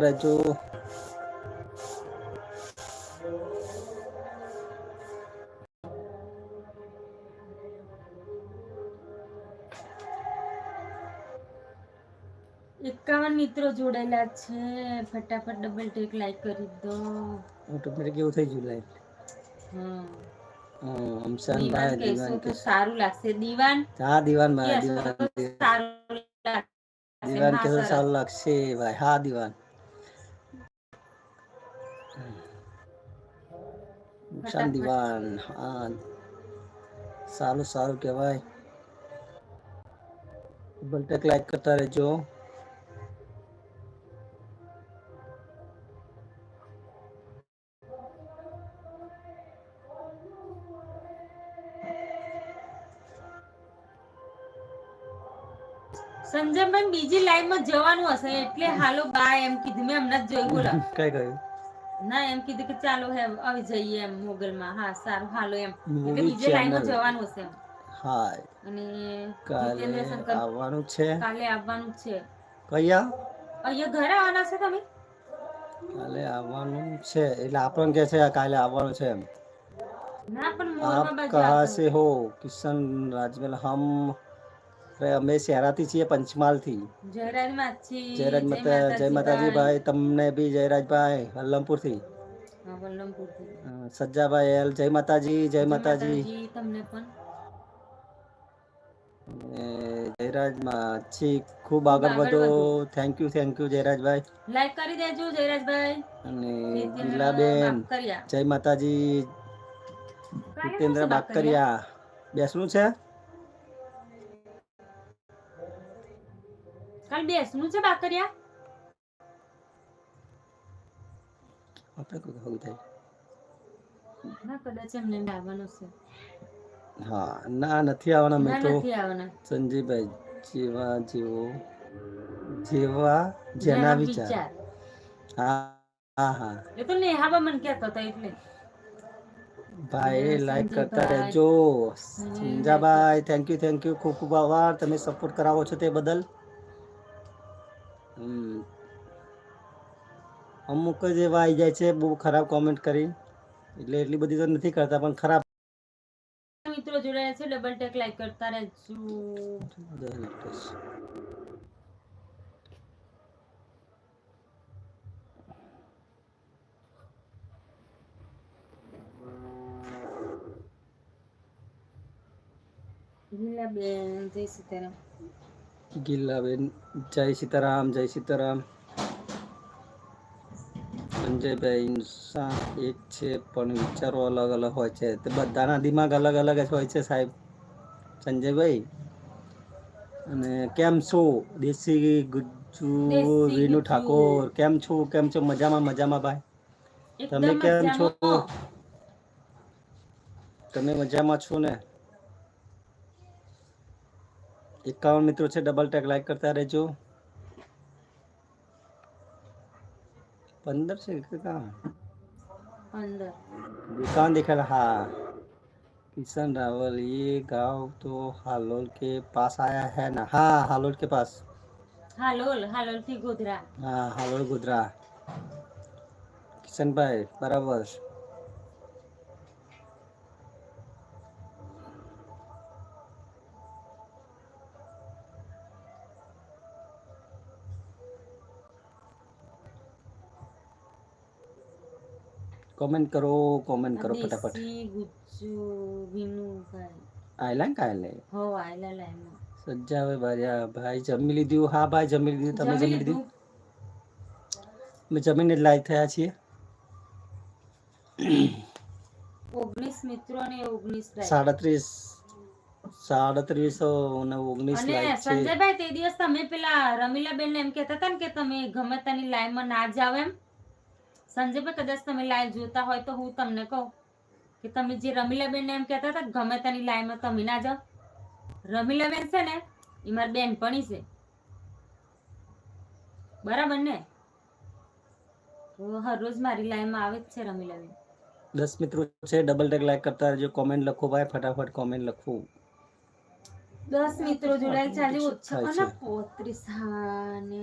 રહેજો. એકાવન મિત્રો જોડાયેલા છે. ફટાફટ ડબલ ટેક લાઈક કરી દો. ઓટોમેટિક એવું થઈ ગયું લાઈક. દીવાન કહેશો તો સારું લાગશે. દીવાન હા દિવાન ભાઈ કહેશો દિવાન તો સારું લાગશે. દિવાન હા કેસો સરસ. સારું લાગશે ભાઈ. હા દિવાન શાન ફટાફટ દિવાન હા સારું સારું કેવાય. ડબલ ટેક લાઈક કરતા રહેજો. સંજયભાઈ બીજી લાઈન માં જવાનું હશે એટલે હાલો બાય એમ કીધું. મેં હમણાં જ જોઈ. બોલો કઈ કહ્યું ના એમ કીધું કે ચાલો હે આવી જઈએ એમ મોગલ માં. હા સારું હાલો એમ એટલે મૂવી બીજે લાઈન માં ચેનલ જવાનું હશે એમ. હા અને કાલે જીતેન્દ્ર શંકર આવવાનું છે. કાલે આવવાનું છે. કયા અહીંયા ઘરે આવવાના છો તમે? કાલે આવવાનું છે એટલે આપણને કે છે કાલે આવવાનું છે એમ. ના પણ આપ મોરવા બાજુ કહા આવવાનું સે હો? કિશન રાજમલ હમ અમે શહેરાથી છીએ પંચમહાલ થી. જયરાજ માછી જયરાજ જય માતાજી ભાઈ. તમને બી જયરાજભાઈ અલ્લમપુર થી. હા વલ્લમપુર થી. સજ્જાભાઈ એલ જય માતાજી જય માતાજી. તમને પણ જયરાજમાં છી ખુબ આગળ વધો. Thank you Jayrajbhai. લાઈક કરી દેજો જયરાજભાઈ. અને જીતેન્દ્ર ગીલાબેન બાકરિયા જય માતાજી. કાલે શું જીતેન્દ્ર છે બાકરિયા બેસવું છે. કાલ બેસવું છે બાકરિયા. આપણે કોઈ આવું થાય. ના કદાચ એમને આવવાનું છે. હા ના નથી આવવાના. મેં ના તો નથી આવવાના. સંજયભાઈ જેવા જેવો જેવા જેના વિચાર. હા હા હા એ તો નેહાબા મને કહેતા હતા એટલે. ભાઈ લાઈક કરતા સંજયભાઈ રહેજો. લાઈક સંજાભાઈ થેન્ક યુ ખૂબ ખૂબ આભાર. તમે સપોર્ટ કરાવો છો તે બદલ. અમુક જ એવા આવી જાય છે બહુ ખરાબ કોમેન્ટ કરી. એટલે એટલી બધી તો નથી કરતા પણ ખરાબ મિત્રો જોડાયા છે ડબલ ટેક લાઈક કરતા રહેજો. ગીલાબેન જય સીતારામ. ગિલ્લાબેન જય સીતારામ જય સીતારામ. સંજયભાઈ ઇન્સાન એક છે પણ વિચારો અલગ અલગ હોય છે. તે બધાના દિમાગ અલગ અલગ જ હોય છે સાહેબ. સંજયભાઈ અને કેમ છો દેશી ગુજ્જુ દેશી વિનુ ગુજ્જુ ઠાકોર કેમ છો મજામાં મજામાં ભાઈ. તમે એકદમ કેમ છો? મજામાં. તમે મજામાં છો ને? 51 મિત્રો છે ડબલ ટેક લાઈક કરતા રહેજો. 15 છે કે કા 15 कहाँ दिखा रहा किशन रावल ये गांव तो हालोल के पास आया है ना. हाँ हालोल के पास. હાલોલ થી ગોધરા. હા હાલોલ ગોધરા. કિશનભાઈ બરાબર. કોમેન્ટ કરો ફટાફટ. દેશી ગુજ્જુ વિનુભાઈ આયલા કાલે હો આયલા લાઈનમાં. સજ્જા ભાઈ જમી લીધું. હા ભાઈ જમી લીધું. તમે જમી લીધું? અમે જમીને જ લાયક થયા છીએ. 19 મિત્રો અને 19 37 અને 19 અને લાઈક છે. સંજયભાઈ તે દિવસ તમે પેલા રમીલાબેન એમ કહેતા હતા ને કે તમે ગમે તેની લાઈનમાં ના જાવ એમ. સંજયભાઈ કદાચ તમે લાઈવ જોતા હોય તો હું તમને કહું કે તમે જે રમીલાબેન એમ કહેતા હતા ગમે તેની લાઈનમાં તમે ના જાવ. રમીલાબેન છે ને એ મારી બેનપણી છે. બરાબર ને? તો હર રોજ મારી લાઈનમાં આવે જ છે રમીલાબેન. 10 મિત્રો છે ડબલ ટેક લાઈક કરતા રહેજો. કોમેન્ટ લખો ભાઈ ફટાફટ કોમેન્ટ લખો. 10 મિત્રો જોડાયેલ છે આજે ઓછા કોના 35 ને